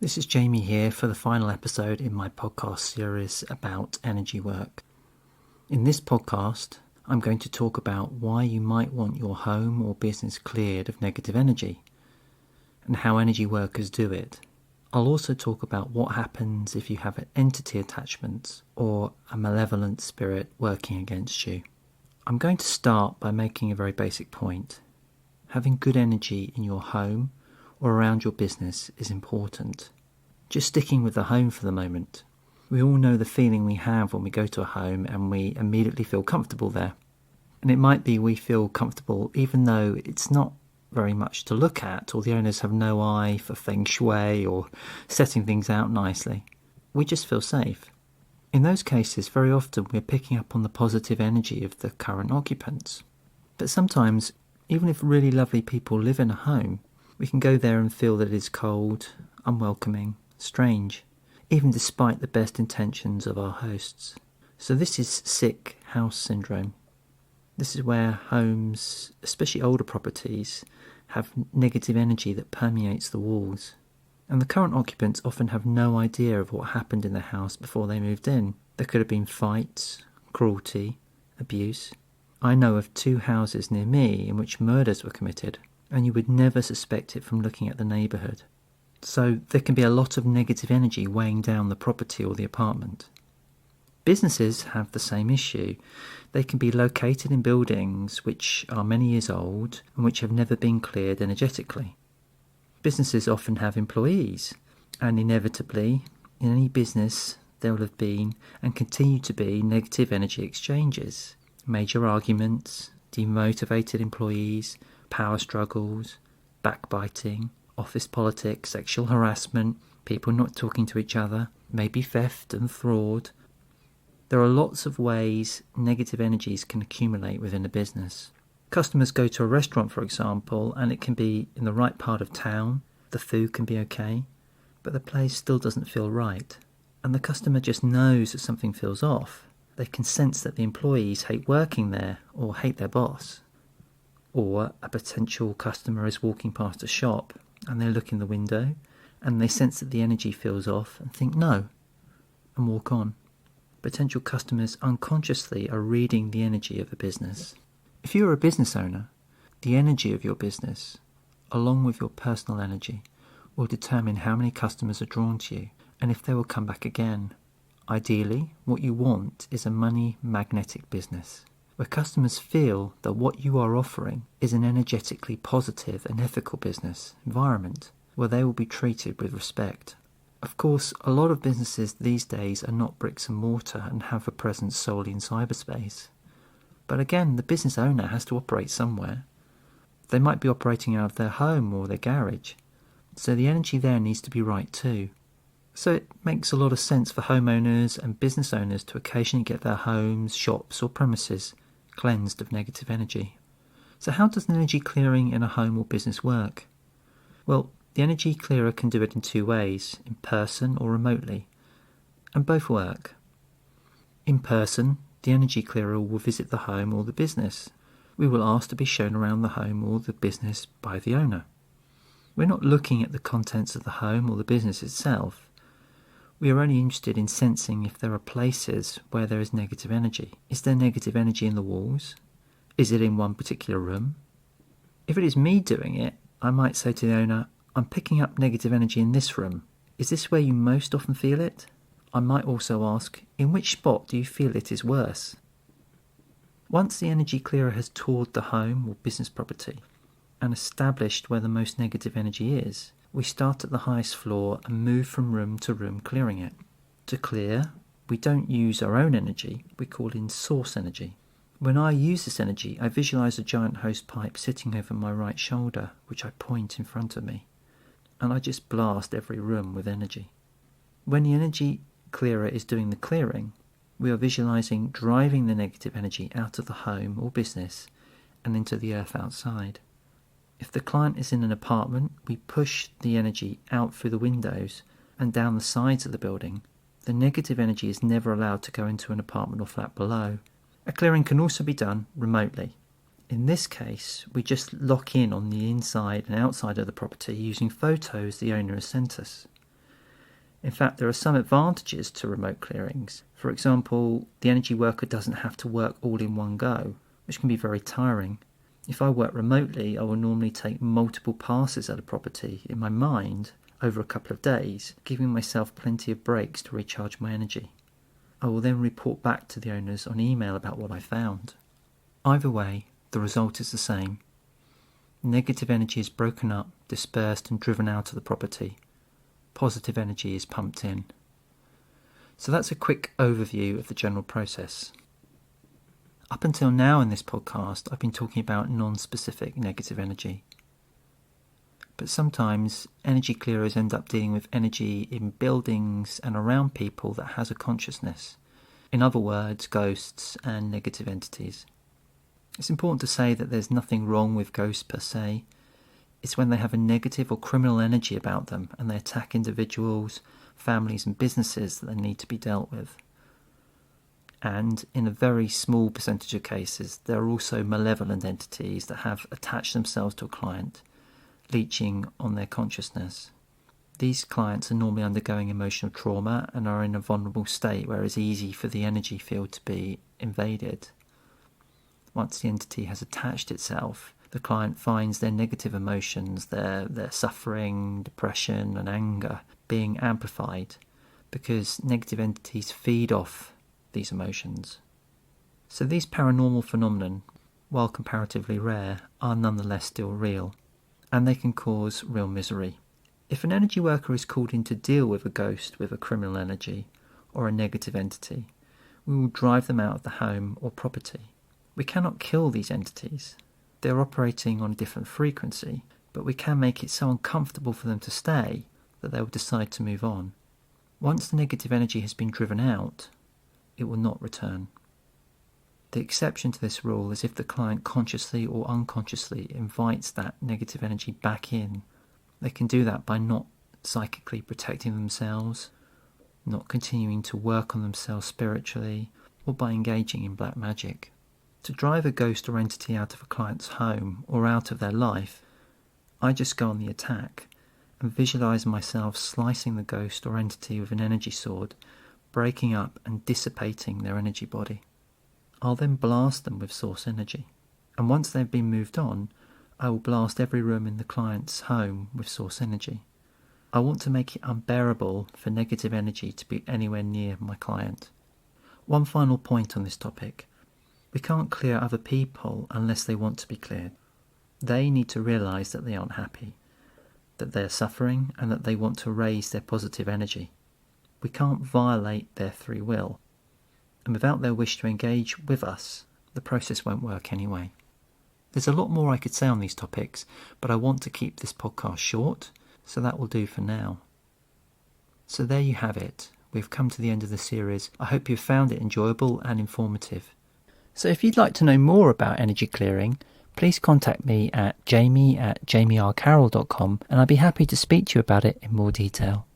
This is Jamie here for the final episode in my podcast series about energy work. In this podcast, I'm going to talk about why you might want your home or business cleared of negative energy and how energy workers do it. I'll also talk about what happens if you have entity attachments or a malevolent spirit working against you. I'm going to start by making a very basic point. Having good energy in your home or around your business is important. Just sticking with the home for the moment. We all know the feeling we have when we go to a home and we immediately feel comfortable there. And it might be we feel comfortable even though it's not very much to look at, or the owners have no eye for feng shui or setting things out nicely. We just feel safe. In those cases, very often we're picking up on the positive energy of the current occupants. But sometimes, even if really lovely people live in a home, we can go there and feel that it is cold, unwelcoming, strange, even despite the best intentions of our hosts. So this is sick house syndrome. This is where homes, especially older properties, have negative energy that permeates the walls. And the current occupants often have no idea of what happened in the house before they moved in. There could have been fights, cruelty, abuse. I know of 2 houses near me in which murders were committed, and you would never suspect it from looking at the neighbourhood. So there can be a lot of negative energy weighing down the property or the apartment. Businesses have the same issue. They can be located in buildings which are many years old and which have never been cleared energetically. Businesses often have employees, and inevitably, in any business, there will have been and continue to be negative energy exchanges, major arguments, demotivated employees, power struggles, backbiting, office politics, sexual harassment, people not talking to each other, maybe theft and fraud. There are lots of ways negative energies can accumulate within a business. Customers go to a restaurant, for example, and it can be in the right part of town, the food can be okay, but the place still doesn't feel right. And the customer just knows that something feels off. They can sense that the employees hate working there or hate their boss. Or a potential customer is walking past a shop and they look in the window and they sense that the energy feels off and think no, and walk on. Potential customers unconsciously are reading the energy of a business. If you're a business owner, the energy of your business, along with your personal energy, will determine how many customers are drawn to you and if they will come back again. Ideally, what you want is a money magnetic business, where customers feel that what you are offering is an energetically positive and ethical business environment, where they will be treated with respect. Of course, a lot of businesses these days are not bricks and mortar and have a presence solely in cyberspace. But again, the business owner has to operate somewhere. They might be operating out of their home or their garage, so the energy there needs to be right too. So it makes a lot of sense for homeowners and business owners to occasionally get their homes, shops or premises cleansed of negative energy. So how does an energy clearing in a home or business work? Well, the energy clearer can do it in 2 ways, in person or remotely, and both work. In person, the energy clearer will visit the home or the business. We will ask to be shown around the home or the business by the owner. We're not looking at the contents of the home or the business itself. We are only interested in sensing if there are places where there is negative energy. Is there negative energy in the walls? Is it in one particular room? If it is me doing it, I might say to the owner, I'm picking up negative energy in this room. Is this where you most often feel it? I might also ask, in which spot do you feel it is worse? Once the energy clearer has toured the home or business property and established where the most negative energy is, we start at the highest floor and move from room to room clearing it. To clear, we don't use our own energy, we call in source energy. When I use this energy, I visualise a giant hose pipe sitting over my right shoulder, which I point in front of me, and I just blast every room with energy. When the energy clearer is doing the clearing, we are visualising driving the negative energy out of the home or business and into the earth outside. If the client is in an apartment, we push the energy out through the windows and down the sides of the building. The negative energy is never allowed to go into an apartment or flat below. A clearing can also be done remotely. In this case, we just lock in on the inside and outside of the property using photos the owner has sent us. In fact, there are some advantages to remote clearings. For example, the energy worker doesn't have to work all in one go, which can be very tiring. If I work remotely, I will normally take multiple passes at a property in my mind over a couple of days, giving myself plenty of breaks to recharge my energy. I will then report back to the owners on email about what I found. Either way, the result is the same. Negative energy is broken up, dispersed and driven out of the property. Positive energy is pumped in. So that's a quick overview of the general process. Up until now in this podcast, I've been talking about non-specific negative energy. But sometimes energy clearers end up dealing with energy in buildings and around people that has a consciousness. In other words, ghosts and negative entities. It's important to say that there's nothing wrong with ghosts per se. It's when they have a negative or criminal energy about them and they attack individuals, families and businesses that they need to be dealt with. And in a very small percentage of cases, there are also malevolent entities that have attached themselves to a client, leeching on their consciousness. These clients are normally undergoing emotional trauma and are in a vulnerable state where it's easy for the energy field to be invaded. Once the entity has attached itself, the client finds their negative emotions, their suffering, depression and anger being amplified because negative entities feed off these emotions. So these paranormal phenomena, while comparatively rare, are nonetheless still real, and they can cause real misery. If an energy worker is called in to deal with a ghost with a criminal energy or a negative entity, we will drive them out of the home or property. We cannot kill these entities. They're operating on a different frequency, but we can make it so uncomfortable for them to stay that they will decide to move on. Once the negative energy has been driven out, it will not return. The exception to this rule is if the client consciously or unconsciously invites that negative energy back in. They can do that by not psychically protecting themselves, not continuing to work on themselves spiritually, or by engaging in black magic. To drive a ghost or entity out of a client's home or out of their life, I just go on the attack and visualize myself slicing the ghost or entity with an energy sword, breaking up and dissipating their energy body. I'll then blast them with source energy, and once they've been moved on, I will blast every room in the client's home with source energy. I want to make it unbearable for negative energy to be anywhere near my client. One final point on this topic. We can't clear other people unless they want to be cleared. They need to realise that they aren't happy, that they're suffering, and that they want to raise their positive energy. We can't violate their free will, and without their wish to engage with us, the process won't work anyway. There's a lot more I could say on these topics, but I want to keep this podcast short, so that will do for now. So there you have it. We've come to the end of the series. I hope you've found it enjoyable and informative. So if you'd like to know more about energy clearing, please contact me at jamie@jamiercarroll.com and I'd be happy to speak to you about it in more detail.